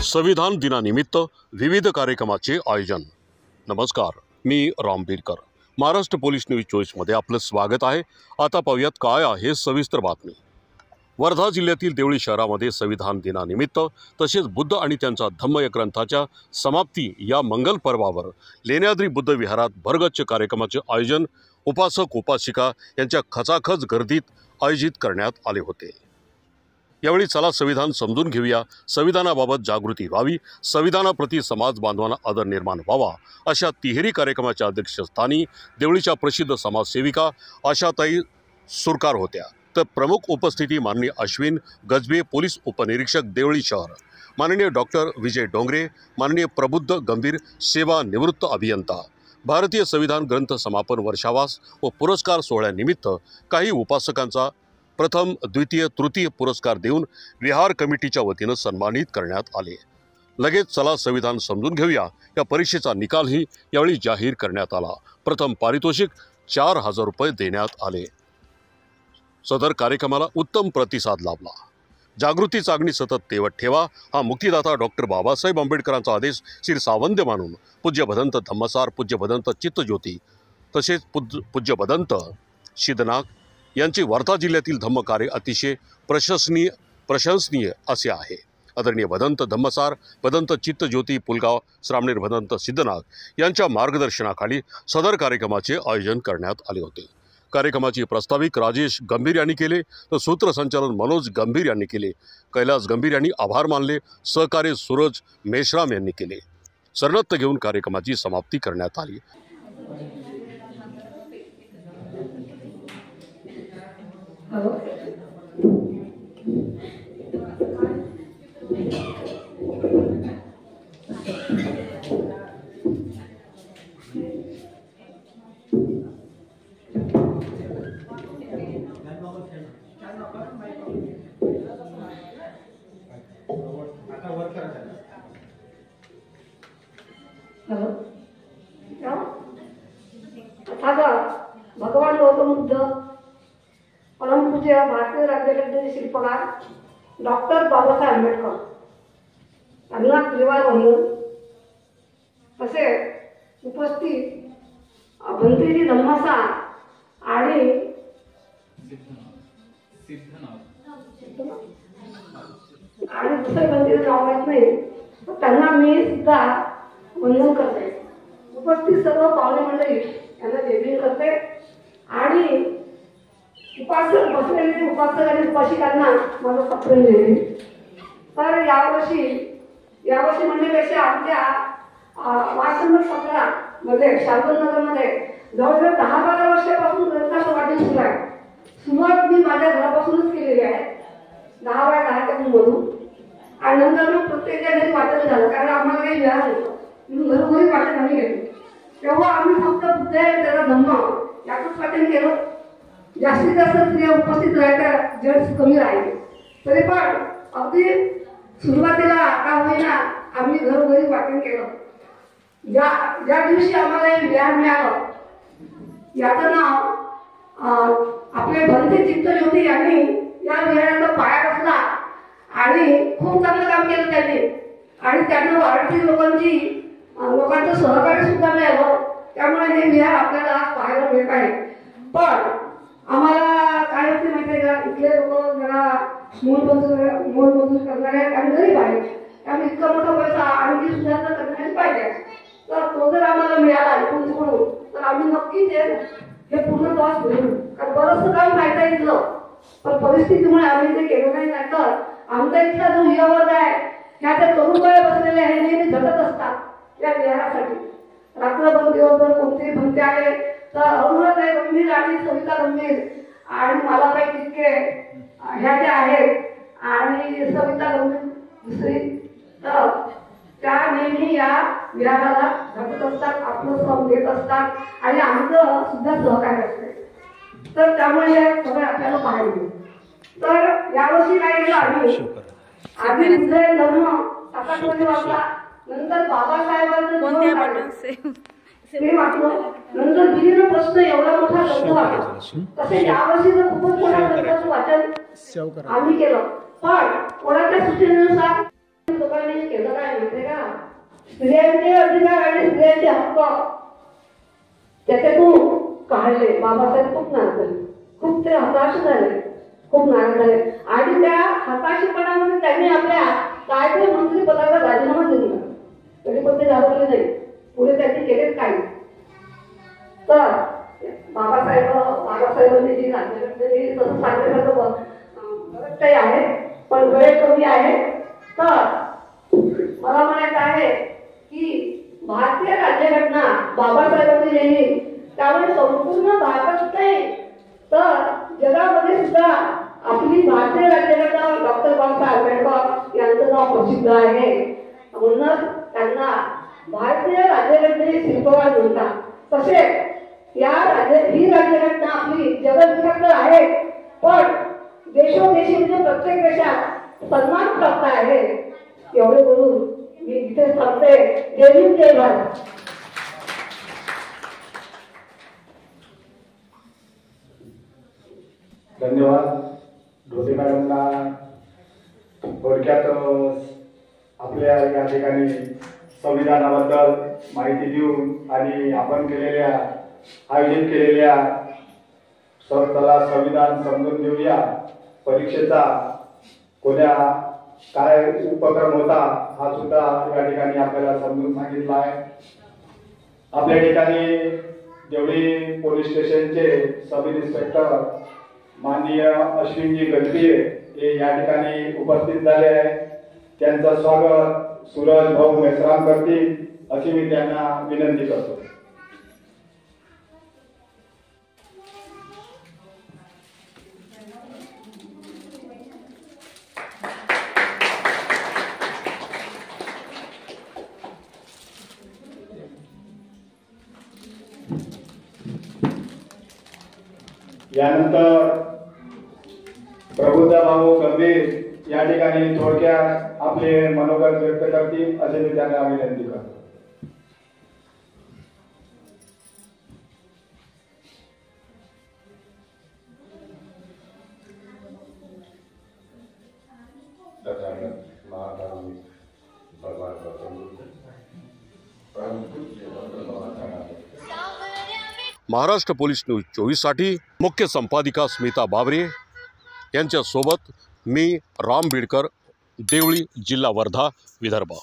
संविधान दिनानिमित्त विविध कार्यक्रमाचे आयोजन। नमस्कार, मी राम बिरकर। महाराष्ट्र पोलीस न्यूज 24 मध्ये आपलं स्वागत आहे। आता पाहूयात काय आहे सविस्तर बातमी। वर्धा जिल्ह्यातील देवळी शहरामध्ये संविधान दिनानिमित्त तसेच बुद्ध आणि त्यांचा धम्म या ग्रंथाच्या समाप्ती या मंगल पर्वावर लेण्याद्री बुद्ध विहारात भरगच्च कार्यक्रमाचे आयोजन उपासक उपासिका यांच्या खचाखच गर्दीत आयोजित करण्यात आले होते। यावेळी चला संविधान समजून घेऊया, संविधानाबाबत जागृती व्हावी, संविधानाप्रती समाज बांधवांना आदर निर्माण व्हावा अशा तिहेरी कार्यक्रमाच्या अध्यक्षस्थानी देवळीच्या प्रसिद्ध समाजसेविका आशाताई सुरकार होत्या। तर प्रमुख उपस्थिती माननीय अश्विन गजबे, पोलीस उपनिरीक्षक देवळी शहर, माननीय डॉक्टर विजय डोंगरे, माननीय प्रबुद्ध गंभीर सेवा निवृत्त अभियंता। भारतीय संविधान ग्रंथ समापन वर्षावास व पुरस्कार सोहळ्यानिमित्त काही उपासकांचा प्रथम, द्वितीय, तृतीय पुरस्कार देऊन विहार कमिटीच्या वतीने सन्मानित करण्यात आले। लगेच चला संविधान समजून घेऊया या परीक्षेचा निकालही यावेळी जाहीर करण्यात आला। प्रथम पारितोषिक 4000 रुपये देण्यात आले। सदर कार्यक्रमाला उत्तम प्रतिसाद लाभला। जागृती चागणी सतत तेवत ठेवा हा मुक्तिदाता डॉक्टर बाबासाहेब आंबेडकरांचा आदेश शिरसावंद्य मानून पूज्य भदंत धम्मसार, पूज्य भदंत चित्तज्योती तसेच पूज्य भदंत सिद्धनाथ यांचे वर्धा जिल्ह्यातील धम्मकार्य अतिशय प्रशंसनीय असे आहे। आदरणीय भदंत धम्मसार, भदंत चित्तज्योती पुलगाव, श्रामणेर भदंत सिद्धनाथ यांच्या मार्गदर्शनाखाली सदर कार्यक्रमाचे आयोजन करण्यात आले होते। कार्यक्रमाची प्रास्ताविक राजेश गंभीर यांनी केले तर सूत्रसंचालन मनोज गंभीर यांनी केले। कैलास गंभीर यांनी आभार मानले। सहकार्य सूरज मेश्राम यांनी केले। सरनत्त घेऊन कार्यक्रमाची समाप्ती करण्यात आली। भगवान गौतम बुद्ध, परमपूज्य भारतीय राज्यघटनेचे शिल्पकार डॉक्टर बाबासाहेब आंबेडकर यांना श्रीवार म्हणून असे उपस्थित भंतेजी धम्मसार आणि दुसरे भंतेचं नाव माहीत नाही, त्यांना मी सुद्धा वंदन करते। उपस्थित सर्व पाहुणे मंडळी यांना जयभीम करते आणि उपासक बसलेले उपासक आणि उपासिकांना माझं सप्रेम देते। तर यावर्षी म्हणण्यापेक्षा आमच्या वार्ड नंबर 17 मध्ये शाल्वनगरमध्ये जवळजवळ 10-12 वर्षापासून ग्रंथाचं वाटप सुरू आहे। सुरुवात मी माझ्या घरापासूनच केलेली आहे, 10 बाय 10 मधून, आणि नंतर मग प्रत्येक घरी वाटप झालं, कारण आम्हाला काही विहार नव्हतं म्हणून घरोघरी वाटप आम्ही घेतलं। तेव्हा आम्ही फक्त बुद्ध आहे त्याचा धम्म याचंच वाचन केलं। जास्तीत जास्त स्त्रिया उपस्थित राहायच्या जेंट्स कमी राहिले, तरी पण अगदी सुरुवातीला का होईना आम्ही घरोघरी वाचन केलं। ज्या दिवशी आम्हाला हे विहार मिळालं याचं नाव आपले भंते चित्तज्योती यांनी या विहाराचा पाया बसला आणि खूप चांगलं काम केलं त्यांनी, आणि त्यांना वारकरी लोकांचं सहकार्य सुद्धा मिळालं। त्यामुळे हे विहार आपल्याला आज पाहायला मिळत आहे। पण आम्हाला काय होते माहिती आहे का, इथले लोक जरा मोलमजूर करणारे आणि गरीब आहेत, त्यामुळे इतका मोठा पैसा आणखी सुधारणा करण्याची पाहिजे। तर तो जर आम्हाला मिळाला इकडून तर आम्ही नक्कीच हे पूर्ण प्रवास करू, कारण बरंचसं काम माहिती आहे इथलं, पण परिस्थितीमुळे आम्ही ते केलं नाही। तर आमचा इथला जो युवा वर्ग आहे ह्या त्या तरुण वय बसलेले आहे, नेहमी झटत असतात या विहारासाठी। रात्रभर दिवसभर कोणतेही भंते आले तर अरुणाताई गंभीर आणि सविता गंभीर आणि मला काही तितके ह्या ज्या आहेत आणि सविता गंभीर दुसरी, तर त्या नेहमी या विहाराला झटत असतात, आपलं श्रम देत असतात आणि आमचं सुद्धा सहकार्य असते। तर त्यामुळे हे सगळं आपल्याला पाहायला मिळेल। तर यावर्षी काय केलं आम्ही, आधी बुद्ध धर्म 7 मध्ये वाचला, नंतर बाबासाहेबांचं ते वाचलं, नंतर विविध प्रश्न एवढा मोठा ग्रंथ वाचला। तसे यावर्षी तर खूपच मोठ्या ग्रंथाचं वाचन आम्ही केलं, पण कोणाच्या सूचनेनुसार लोकांनी केलं काय माहितीये का, स्त्रियांचे अधिकार आणि स्त्रियांचे हक्क त्याच्यातून काढले. बाबासाहेब खूप नाराज, खूप ते हताश झाले, खूप नाराज झाले आणि त्या हताशपणामध्ये त्यांनी आपल्या कायदे मंत्री पदाचा राजीनामा दिला. तरी पण ते घाबरले नाही, पुढे त्यांनी केलेच काय. तर बाबासाहेबांनी जी राज्यघटनेची तसं सांगितलं बरंच काही आहे, पण वेळ कमी आहे. तर मला म्हणायचं आहे की भारतीय राज्यघटना बाबासाहेबांनी लिहिली, त्यामुळे संपूर्ण भारतात नाही तर जगामध्ये सुद्धा आपली भारतीय राज्यघटना डॉक्टर बाबासाहेब आंबेडकर यांचं नाव प्रसिद्ध आहे. म्हणूनच त्यांना भारतीय राज्यघटनेचे शिल्पकार म्हणतात. तसेच ही राज्यघटना आपली जगविख्यात आहे, पण देशोदेशी म्हणजे प्रत्येक देशात सन्मान प्राप्त आहे. एवढे बोलून मी इथे थांबते. जय हिंद, जय भारत. धन्यवाद ढोले मॅडमना. थोडक्यात आपल्या या ठिकाणी संविधानाबद्दल माहिती देऊन आणि आपण आयोजित केलेल्या चला संविधान समजून घेऊया परीक्षेचा कोण्या काय उपक्रम होता हा सुद्धा या ठिकाणी आपल्याला समजून सांगितला आहे. आपल्या ठिकाणी देवळी पोलीस स्टेशनचे सब इन्स्पेक्टर माननीय अश्विनजी गजबीये हे या ठिकाणी उपस्थित झाले आहे. त्यांचं स्वागत सूरज भाऊ मेश्राम करतील अशी मी त्यांना विनंती करतो. यानंतर प्रबुद्ध भाऊ गंभीर या ठिकाणी थोडक्यात आपले मनोगत व्यक्त करतील असे मी त्यांना विनंती करतो. महाराष्ट्र पोलीस न्यूज 24 साठी मुख्य संपादिका स्मिता बाबरे यांच्यासोबत मी राम बीडकर, देवळी, जिल्हा वर्धा, विदर्भ.